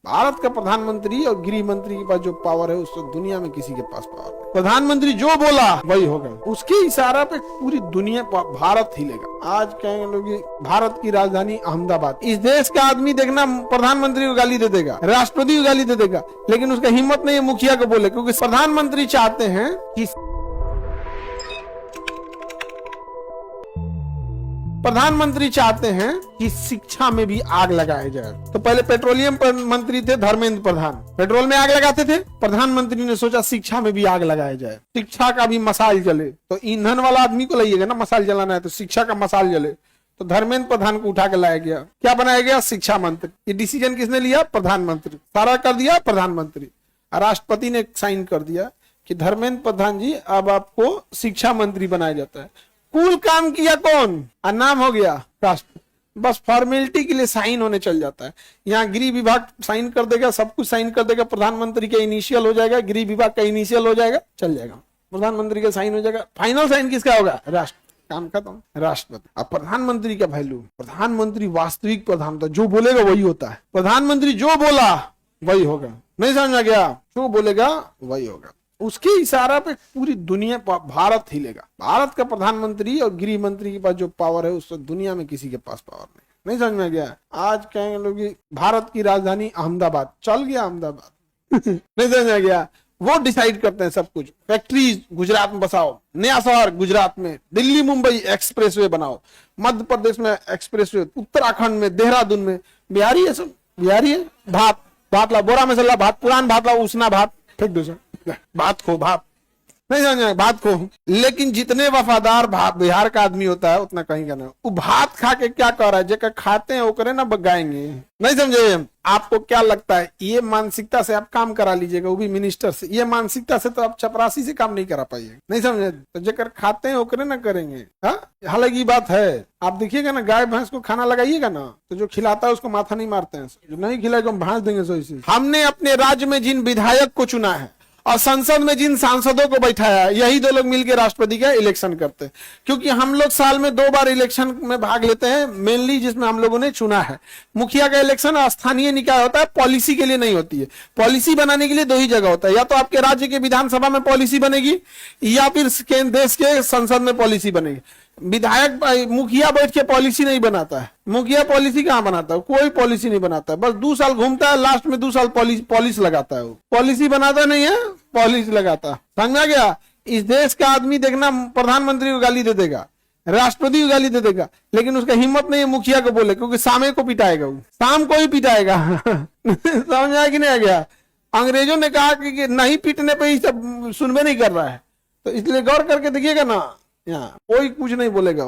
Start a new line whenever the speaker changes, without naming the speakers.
भारत का प्रधानमंत्री और गृह मंत्री के पास जो पावर है उससे दुनिया में किसी के पास पावर नहीं। प्रधानमंत्री जो बोला वही होगा, उसके इशारा पे पूरी दुनिया भारत हिलेगा। आज कहेंगे लोग भारत की राजधानी अहमदाबाद, इस देश का आदमी देखना प्रधानमंत्री को गाली दे देगा, राष्ट्रपति को गाली दे देगा, लेकिन उसका हिम्मत नहीं है मुखिया को बोले, क्योंकि प्रधानमंत्री चाहते हैं कि प्रधानमंत्री चाहते हैं कि शिक्षा में भी आग लगाया जाए। तो पहले पेट्रोलियम मंत्री थे धर्मेंद्र प्रधान, पेट्रोल में आग लगाते थे। प्रधानमंत्री ने सोचा शिक्षा में भी आग लगाया जाए, शिक्षा का भी मसाल जले। तो ईंधन वाला आदमी को लाइएगा ना, मसाल जलाना है तो शिक्षा का मसाल जले। तो धर्मेंद्र प्रधान को उठा के लाया गया, क्या बनाया गया? शिक्षा मंत्री। ये डिसीजन किसने लिया? प्रधानमंत्री। सारा कर दिया प्रधानमंत्री। राष्ट्रपति ने साइन कर दिया कि धर्मेंद्र प्रधान जी अब आपको शिक्षा मंत्री बनाया जाता है। कुल काम किया कौन? नाम हो गया राष्ट्र, बस फॉर्मेलिटी के लिए साइन होने चल जाता है। यहाँ गृह विभाग साइन कर देगा, सब कुछ साइन कर देगा, प्रधानमंत्री का इनिशियल हो जाएगा, गृह विभाग का इनिशियल हो जाएगा, चल जाएगा, प्रधानमंत्री का साइन हो जाएगा। फाइनल साइन किसका होगा? राष्ट्र। काम खत्म, राष्ट्रपति। अब प्रधानमंत्री का वैल्यू, प्रधानमंत्री वास्तविक प्रधान था, जो बोलेगा वही होता है। प्रधानमंत्री जो बोला वही होगा, नहीं समझा गया? जो बोलेगा वही होगा, उसके इशारा पे पूरी दुनिया भारत हिलेगा। भारत का प्रधानमंत्री और गृह मंत्री के पास जो पावर है उससे दुनिया में किसी के पास पावर नहीं समझ में गया? आज कहेंगे लोग भारत की राजधानी अहमदाबाद, चल गया अहमदाबाद नहीं समझ में गया? वो डिसाइड करते हैं सब कुछ। फैक्ट्रीज गुजरात में बसाओ, नया शहर गुजरात में, दिल्ली मुंबई एक्सप्रेसवे बनाओ, मध्य प्रदेश में एक्सप्रेसवे, उत्तराखंड में, देहरादून में। बिहारी है, सब बिहारी है। भात ला, बोरा में चला भात, पुरान भात ला, उसना भात, फेंक दो सर, भात खो, भात नहीं समझ, भात खो। लेकिन जितने वफादार बिहार का आदमी होता है उतना कहीं का नहीं। वो भात खा के क्या कर रहा है? जेकर खाते हैं वो करे ना बगाएंगे, नहीं समझे? आपको क्या लगता है ये मानसिकता से आप काम करा लीजिएगा, वो भी मिनिस्टर से? ये मानसिकता से तो आप चपरासी से काम नहीं करा पाइएगा, नहीं समझे? तो जेकर खाते हैं वो करे ना करेंगे। हालांकि बात है, आप देखिएगा ना, गाय भैंस को खाना लगाइएगा ना तो जो खिलाता है उसको माथा नहीं मारते हैं, जो नहीं खिलाएगा हम भांज देंगे। सो इसी हमने अपने राज्य में जिन विधायक को चुना है और संसद में जिन सांसदों को बैठाया है, यही दो लोग मिलकर राष्ट्रपति का इलेक्शन करते हैं। क्योंकि हम लोग साल में 2 बार इलेक्शन में भाग लेते हैं, मेनली जिसमें हम लोगों ने चुना है। मुखिया का इलेक्शन स्थानीय निकाय होता है, पॉलिसी के लिए नहीं होती है। पॉलिसी बनाने के लिए 2 ही जगह होता है, या तो आपके राज्य के विधानसभा में पॉलिसी बनेगी या फिर देश के संसद में पॉलिसी बनेगी। विधायक मुखिया बैठ के पॉलिसी नहीं बनाता है। मुखिया पॉलिसी कहाँ बनाता है? कोई पॉलिसी नहीं बनाता है, बस 2 साल घूमता है, लास्ट में 2 साल पॉलिसी लगाता है। वो पॉलिसी बनाता नहीं है, पॉलिसी लगाता। समझा गया? इस देश का आदमी देखना प्रधानमंत्री को गाली दे देगा, राष्ट्रपति को गाली दे देगा, लेकिन उसका हिम्मत नहीं है मुखिया को बोले, क्योंकि शाम को पिटाएगा, वो शाम को ही पिटाएगा समझ आया कि नहीं आ गया? अंग्रेजों ने कहा कि नहीं पीटने पे ही सब सुनबे नहीं कर रहा है, तो इसलिए गौर करके देखिएगा ना, यहाँ कोई कुछ नहीं बोलेगा।